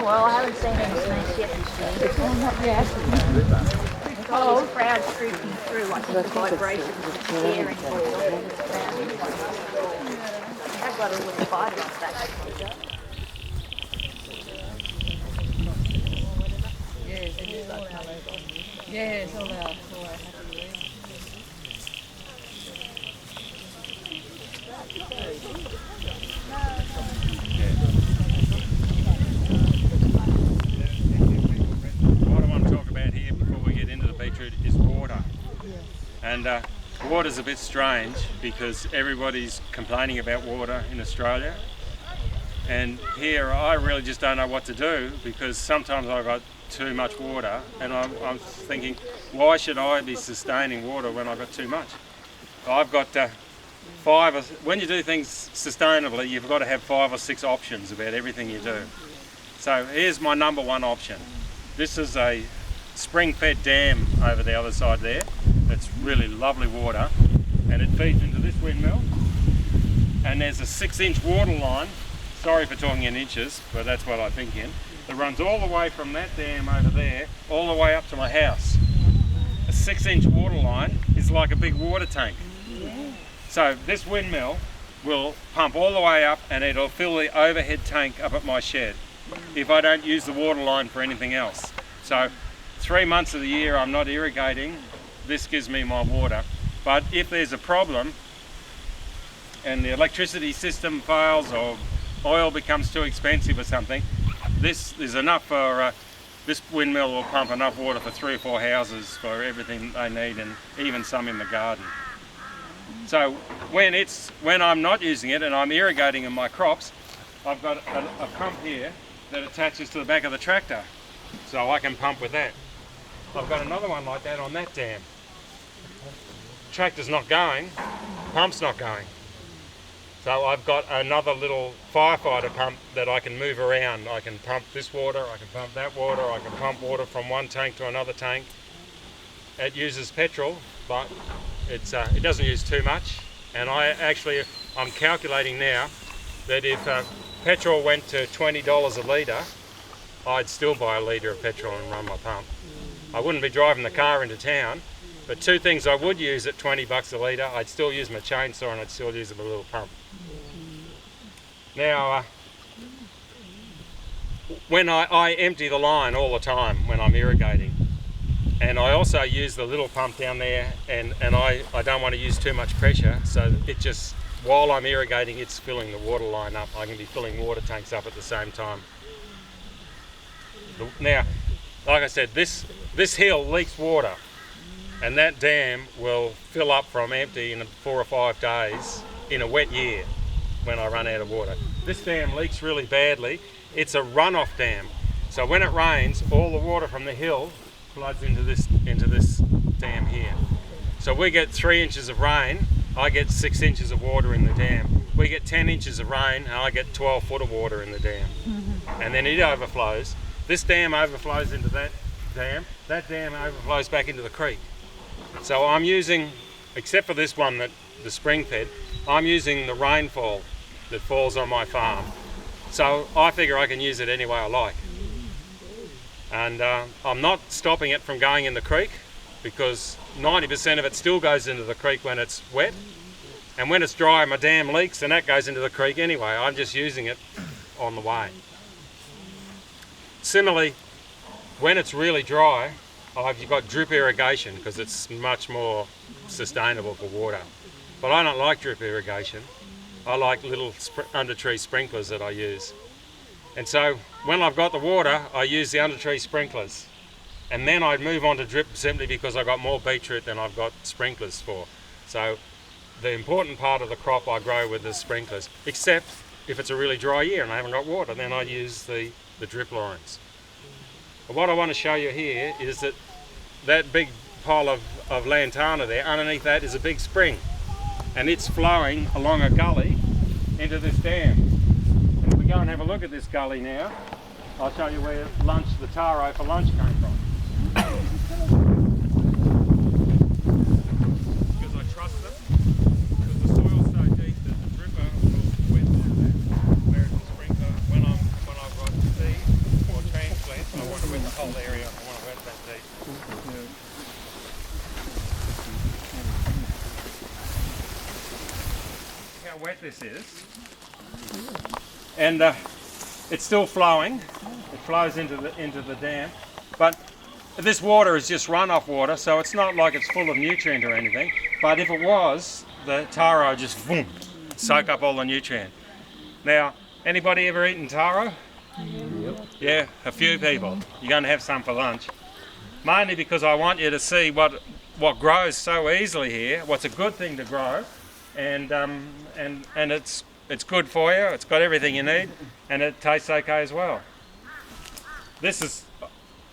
well, I haven't seen any snakes yet this year. Oh, a crowd creeping through, like the vibrations of the air and all around. I've got a little spider on that. Yeah, it's all out. What I want to talk about here before we get into the beetroot is water. And water's a bit strange because everybody's complaining about water in Australia. And here I really just don't know what to do because sometimes I've got too much water and I'm thinking, why should I be sustaining water when I've got too much? I've got when you do things sustainably, you've got to have 5 or 6 options about everything you do. So here's my number one option. This is a spring-fed dam over the other side there. It's really lovely water and it feeds into this windmill. And there's a 6-inch water line, sorry for talking in inches, but that's what I think in, that runs all the way from that dam over there, all the way up to my house. A 6-inch water line is like a big water tank. So this windmill will pump all the way up and it'll fill the overhead tank up at my shed if I don't use the water line for anything else. So 3 months of the year I'm not irrigating, this gives me my water. But if there's a problem and the electricity system fails or oil becomes too expensive or something, this is enough for, this windmill will pump enough water for 3 or 4 houses for everything they need and even some in the garden. So when I'm not using it and I'm irrigating in my crops, I've got a pump here that attaches to the back of the tractor, so I can pump with that. I've got another one like that on that dam. Tractor's not going, pump's not going. So I've got another little firefighter pump that I can move around. I can pump this water, I can pump that water, I can pump water from one tank to another tank. It uses petrol, but it doesn't use too much. And I'm calculating now that if petrol went to $20 a litre, I'd still buy a litre of petrol and run my pump. I wouldn't be driving the car into town, but 2 things I would use at $20 a litre, I'd still use my chainsaw and I'd still use a little pump. Now, when I empty the line all the time when I'm irrigating, and I also use the little pump down there, and I don't want to use too much pressure, so it just, while I'm irrigating, it's filling the water line up. I can be filling water tanks up at the same time. Now, like I said, this hill leaks water, and that dam will fill up from empty in 4 or 5 days in a wet year when I run out of water. This dam leaks really badly. It's a runoff dam, so when it rains, all the water from the hill floods into this dam here. So we get 3 inches of rain, I get 6 inches of water in the dam. We get 10 inches of rain and I get 12 foot of water in the dam. And then it overflows. This dam overflows into that dam overflows back into the creek. So I'm using, except for this one, the spring fed, I'm using the rainfall that falls on my farm. So I figure I can use it any way I like. And I'm not stopping it from going in the creek because 90% of it still goes into the creek when it's wet. And when it's dry, my dam leaks and that goes into the creek anyway. I'm just using it on the way. Similarly, when it's really dry, I've got drip irrigation because it's much more sustainable for water. But I don't like drip irrigation. I like little under tree sprinklers that I use. And so when I've got the water, I use the under tree sprinklers. And then I move on to drip simply because I've got more beetroot than I've got sprinklers for. So the important part of the crop I grow with the sprinklers, except if it's a really dry year and I haven't got water, then I use the drip lines. But what I want to show you here is that big pile of lantana there, underneath that is a big spring. And it's flowing along a gully into this dam. And if we go and have a look at this gully now, I'll show you where the taro for lunch came from. Because I trust them, because the soil's so deep that the dripper will wet like that, whereas the sprinkler, when I've got feed or whole area. I want to wet that deep. How wet this is, and it's still flowing. It flows into the dam, but this water is just runoff water, so it's not like it's full of nutrient or anything. But if it was, the taro just boom, soak up all the nutrient. Now, anybody ever eaten taro? Yep. Yeah, a few people. You're going to have some for lunch. Mainly because I want you to see what grows so easily here. What's a good thing to grow, and it's good for you. It's got everything you need, and it tastes okay as well. This is.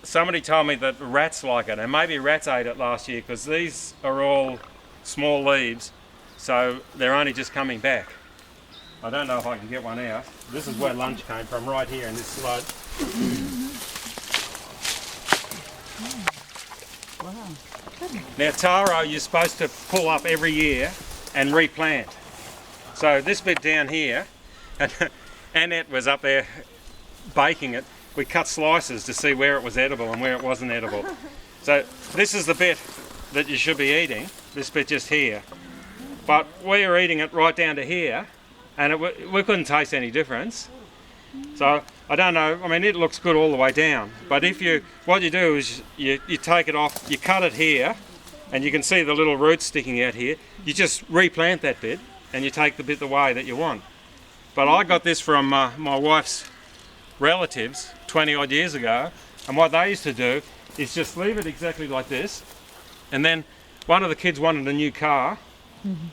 Somebody told me that rats like it, and maybe rats ate it last year because these are all small leaves, so they're only just coming back. I don't know if I can get one out. This is where lunch came from, right here in this sludge. Wow. Now taro you're supposed to pull up every year and replant. So this bit down here, and Annette was up there baking it. We cut slices to see where it was edible and where it wasn't edible. So this is the bit that you should be eating, this bit just here. But we were eating it right down to here, and we couldn't taste any difference. So I don't know, I mean it looks good all the way down, but what you do is you take it off, you cut it here, and you can see the little roots sticking out here. You just replant that bit, and you take the bit away that you want. But I got this from my wife's relatives 20 odd years ago, and what they used to do is just leave it exactly like this, and then one of the kids wanted a new car.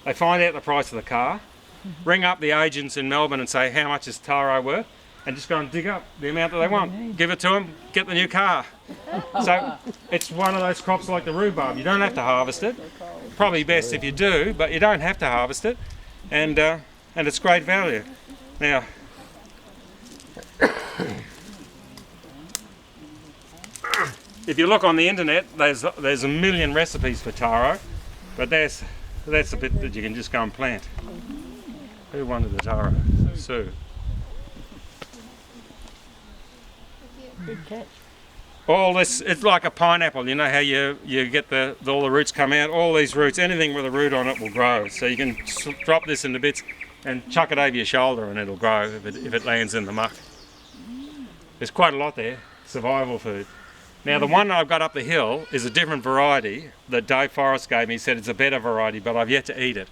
They find out the price of the car, ring up the agents in Melbourne and say how much is taro worth, and just go and dig up the amount that they want, give it to them, get the new car. So it's one of those crops like the rhubarb. You don't have to harvest it, probably best if you do, but you don't have to harvest it, and it's great value. Now if you look on the internet, there's a million recipes for taro, but that's a bit that you can just go and plant. Who wanted the taro? Sue. Good catch. All this, it's like a pineapple. You know how you get all the roots come out? All these roots, anything with a root on it will grow. So you can drop this into bits and chuck it over your shoulder and it'll grow if it lands in the muck. There's quite a lot there, survival food. Now the one I've got up the hill is a different variety that Dave Forrest gave me. He said it's a better variety, but I've yet to eat it.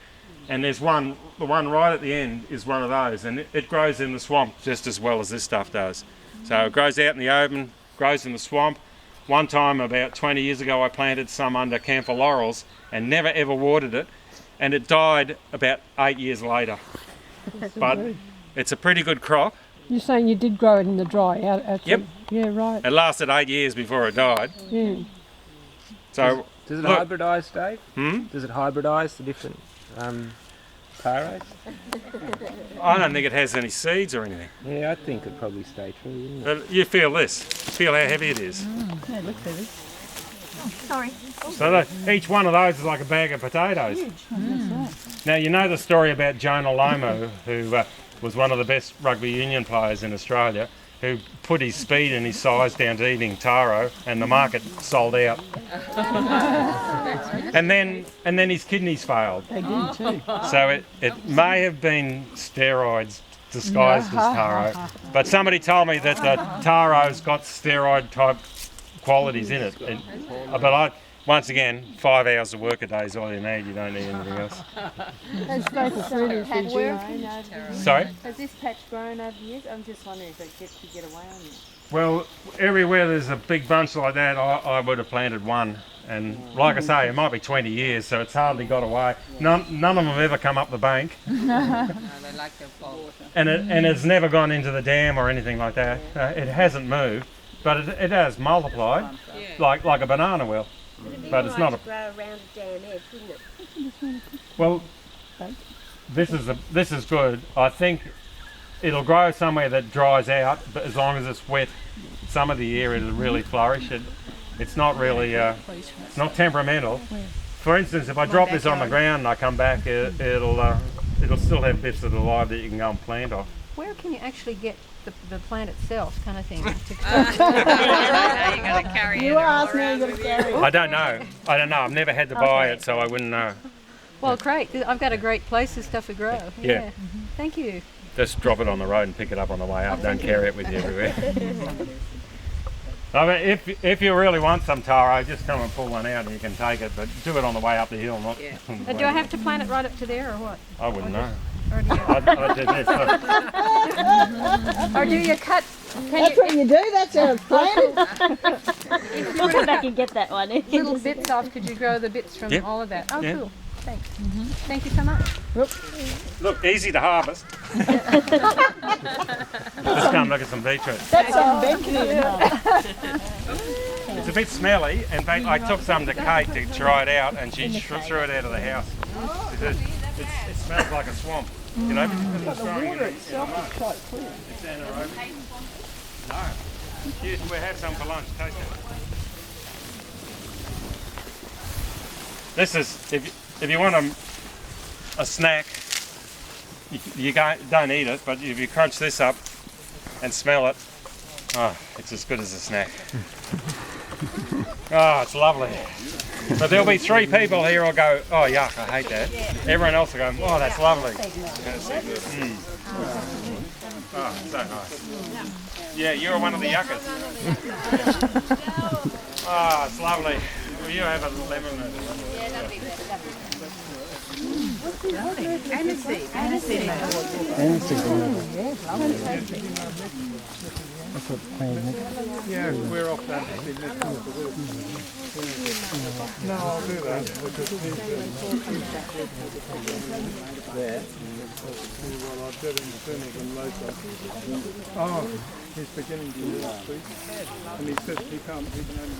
And there's one, the one right at the end is one of those, and it grows in the swamp just as well as this stuff does. So it grows out in the open, grows in the swamp. One time about 20 years ago I planted some under camphor laurels and never ever watered it, and it died about 8 years later. But it's a pretty good crop. You're saying you did grow it in the dry? Yep. Yeah, right. It lasted 8 years before it died. Yeah. So does it hybridise, Dave? Does it hybridise the different taros? I don't think it has any seeds or anything. Yeah, I think it'd probably stay true, wouldn't it? You feel this. Feel how heavy it is. Yeah, it looks heavy. Sorry. So each one of those is like a bag of potatoes. Now you know the story about Jonah Lomu, who was one of the best rugby union players in Australia, who put his speed and his size down to eating taro, and the market sold out. and then his kidneys failed. They did too. So it may have been steroids disguised as taro, but somebody told me that the taro's got steroid type qualities in it. But once again, 5 hours of work a day is all you need. You don't need anything else. Has this patch grown over the years? Sorry? Has this patch grown over the years? I'm just wondering if it gets to get away on you. Well, everywhere there's a big bunch like that, I would have planted one. And like I say, it might be 20 years, so it's hardly got away. None of them have ever come up the bank. No, they like their water. And it's never gone into the dam or anything like that. It hasn't moved, but it has multiplied, like a banana will. But it's not a grow around a dam edge, wouldn't it? well. This is good. I think it'll grow somewhere that dries out, but as long as it's wet, some of the year it'll really flourish. It's not really it's not temperamental. For instance, if I drop this on the ground and I come back, it'll still have bits that are alive that you can go and plant off. Where can you actually get the plant itself, kind of thing. Now you got to carry it. I don't know. I've never had to buy it, so I wouldn't know. Well, great. I've got a great place for stuff to grow. Yeah. Thank you. Just drop it on the road and pick it up on the way up. Don't carry it with you everywhere. I mean, if you really want some taro, just come and pull one out and you can take it, but do it on the way up the hill, not. Yeah. Do I have to plant it right up to there, or what? I wouldn't know. Or do you, I did this. or do you cut? That's what you do, that's how it's planted. We'll come back and get that one. Little bits off? Could you grow the bits from Yep. all of that? Oh, Yeah. cool. Thanks. Thank you so much. Look, easy to harvest. Just come look at some beetroot. That's some bacon. It's a bit smelly. In fact, I took some to Kate to try it out, and she threw it out of the house because it smells like a swamp. You know, because it's growing in the mud. It's anaerobic. No. Here, we'll have some for lunch. Taste it. This is if you want a snack. You don't eat it, but if you crunch this up and smell it, oh, it's as good as a snack. Oh, it's lovely. But there'll be 3 people here who'll go, oh yuck, I hate that. Everyone else will go, oh, that's lovely. Mm. Oh, so nice. Yeah, you're one of the yuckers. Oh, it's lovely. Will you have a lemon? Yeah, that'll be better. Aniseed. Yeah, we're off that. No, I'll do that. There. Well, I've got him clinic and later. Oh, he's beginning to lose speech. And he says he can't, he can only